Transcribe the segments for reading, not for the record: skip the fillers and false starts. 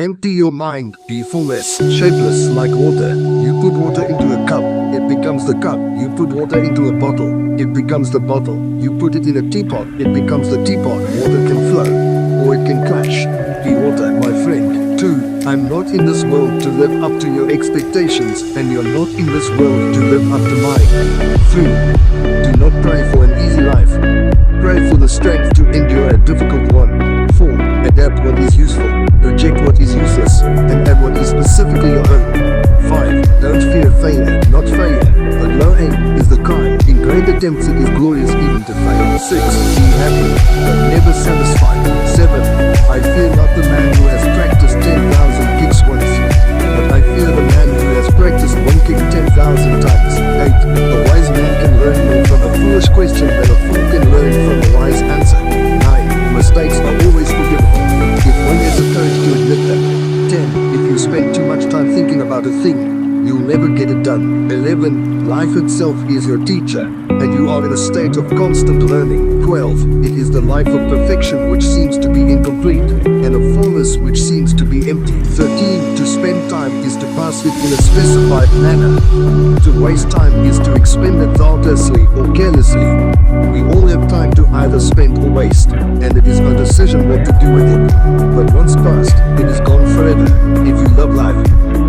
Empty your mind, be formless, shapeless like water. You put water into a cup, it becomes the cup. You put water into a bottle, it becomes the bottle. You put it in a teapot, it becomes the teapot. Water can flow, or it can clash. Be water, my friend. 2. I'm not in this world to live up to your expectations, and you're not in this world to live up to mine. 3. Do not pray for an easy life. Pray for the strength to endure a difficult one. 4. Adapt what is useful, reject what is useless, and add what is specifically your own. 5. Don't fear failure, not failure, but low aim is the crime. In great attempts it is glorious even to fail. 6. Be happy, but never satisfied. 7. I fear not the man who has practiced 10,000 kicks once, but I fear the man who has practiced one kick 10,000 times. 8. A wise man can learn more from a foolish question than a fool can learn from a wise answer. 9. Mistakes are always forgivable, if one has the courage to admit them. 10. If you spend too much time thinking about a thing, you'll never get it done. 11. Life itself is your teacher, and you are in a state of constant learning. 12. It is the life of perfection which seems to be incomplete, and of fullness which seems to be empty. 13. To spend time is to pass it in a specified manner. To waste time is to expend it thoughtlessly or carelessly. We all have time to either spend or waste, and it is our decision what to do with it. But once past, it is gone forever. If you love life,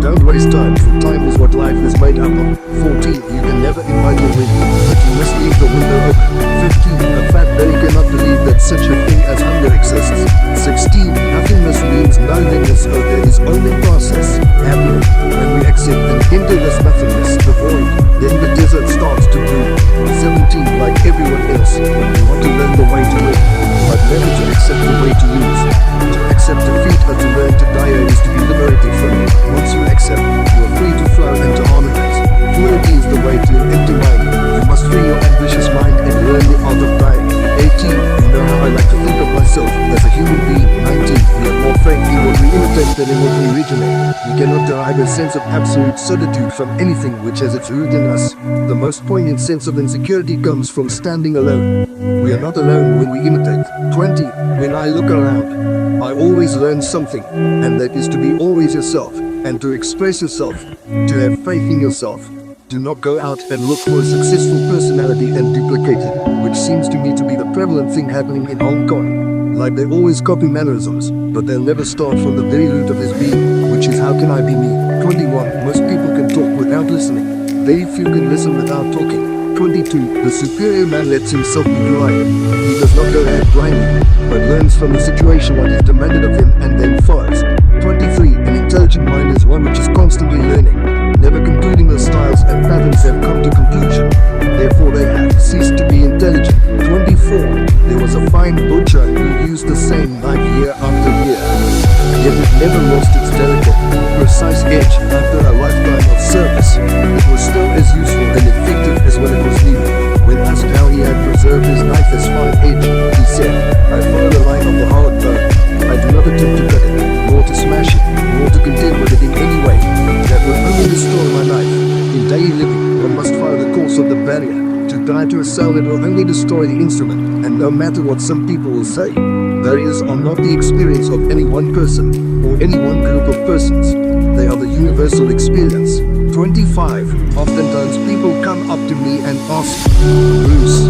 don't waste time, for time is what life is made up of. 14. You can never invite a wind, but you must leave the window open. 15. A fat belly cannot believe that such a thing as hunger exists. 16. Nothingness means nothingness, so there is only process. Happy. When we accept and enter this nothingness, the void, then the desert starts to brew. 17. Like everyone else, we want to learn the way to live, but never to accept the way to use. To accept defeat or to learn to die is to be liberated from it. Once you accept, you are free to flow and to harmonize. Fluidity is the way to an empty mind. You must free your ambitious mind and learn the art of dying. 18. You know how I like to think of myself as a human being. 19. We have more faith in what we imitate than in what we originate. We cannot derive a sense of absolute certitude from anything which has its root in us. The most poignant sense of insecurity comes from standing alone. We are not alone when we imitate. 20. When I look around, I always learn something, and that is to be always yourself, and to express yourself, to have faith in yourself. Do not go out and look for a successful personality and duplicate it, which seems to me to be the prevalent thing happening in Hong Kong. Like they always copy mannerisms, but they'll never start from the very root of his being, which is how can I be me? 21. Most people can talk without listening. Very few can listen without talking. 22. The superior man lets himself be guided. He does not go ahead blindly, but learns from the situation what is demanded of him and then follows. 23. An intelligent mind is one which is constantly learning, never concluding the styles and patterns have come to conclusion. Therefore they have ceased to be intelligent. 24. There was a fine butcher who used the same knife year after year, yet it never lost its delicate, precise edge after a lifetime of service. It was still as useful and effective as when it was needed. When asked how he had preserved his knife as fine edge, he said, I follow the line of the hard bone. I do not attempt to cut it, nor to smash it, nor to contend with it in any way. That would only destroy my knife. In daily living, one must follow the course of the barrier. To die to a cell that will only destroy the instrument, and no matter what some people will say, barriers are not the experience of any one person, or any one group of persons. They are the universal experience. 25. Oftentimes people come up to me and ask, Bruce,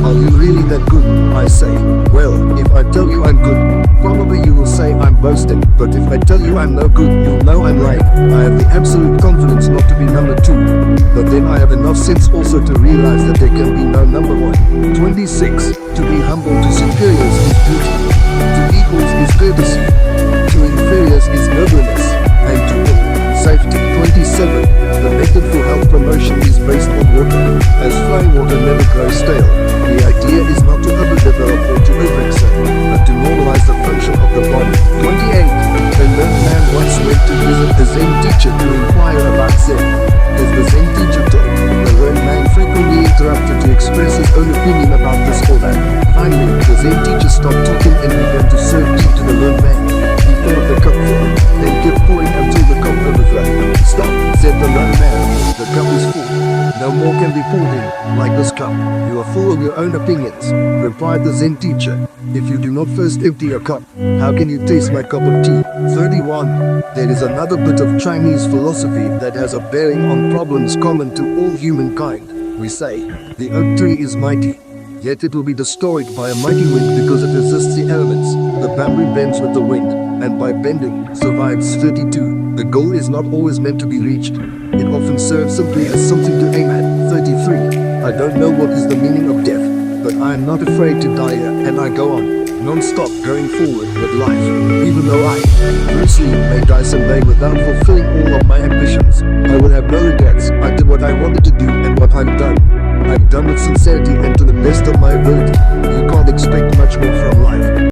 are you really that good? I say, well, if I tell you I'm good, probably you will say I'm boasting, but if I tell you I'm no good, you'll know I'm right. I have the absolute confidence not to be number 2, but then I have enough sense also to realize that there can be no number 1. 26. To be humble to superiors is beauty, to equals is courtesy, to inferiors is nobleness, and to all, safety. 27. The method for health promotion is based on water, as flowing water never grows stale. The idea is not to overdevelop or to overexert, but to normalize the function of the body. 28. A learned man once went to visit a Zen teacher to inquire about Zen. As the Zen teacher told, the learned man frequently interrupted to express his own opinion about this or that. Finally, the Zen teacher stopped talking and began to serve tea to the learned man. more can be poured in, like this cup. You are full of your own opinions, replied the Zen teacher. If you do not first empty your cup, how can you taste my cup of tea? 31. There is another bit of Chinese philosophy that has a bearing on problems common to all humankind. We say, the oak tree is mighty, yet it will be destroyed by a mighty wind because it resists the elements. The bamboo bends with the wind, and by bending, survives. 32. The goal is not always meant to be reached. It often serves simply as something to aim at. 33. I don't know what is the meaning of death, but I am not afraid to die, and I go on, non-stop going forward with life. Even though I, Bruce Lee, may die someday without fulfilling all of my ambitions, I will have no regrets. I did what I wanted to do, and what I've done with sincerity and to the best of my ability. You can't expect much more from life.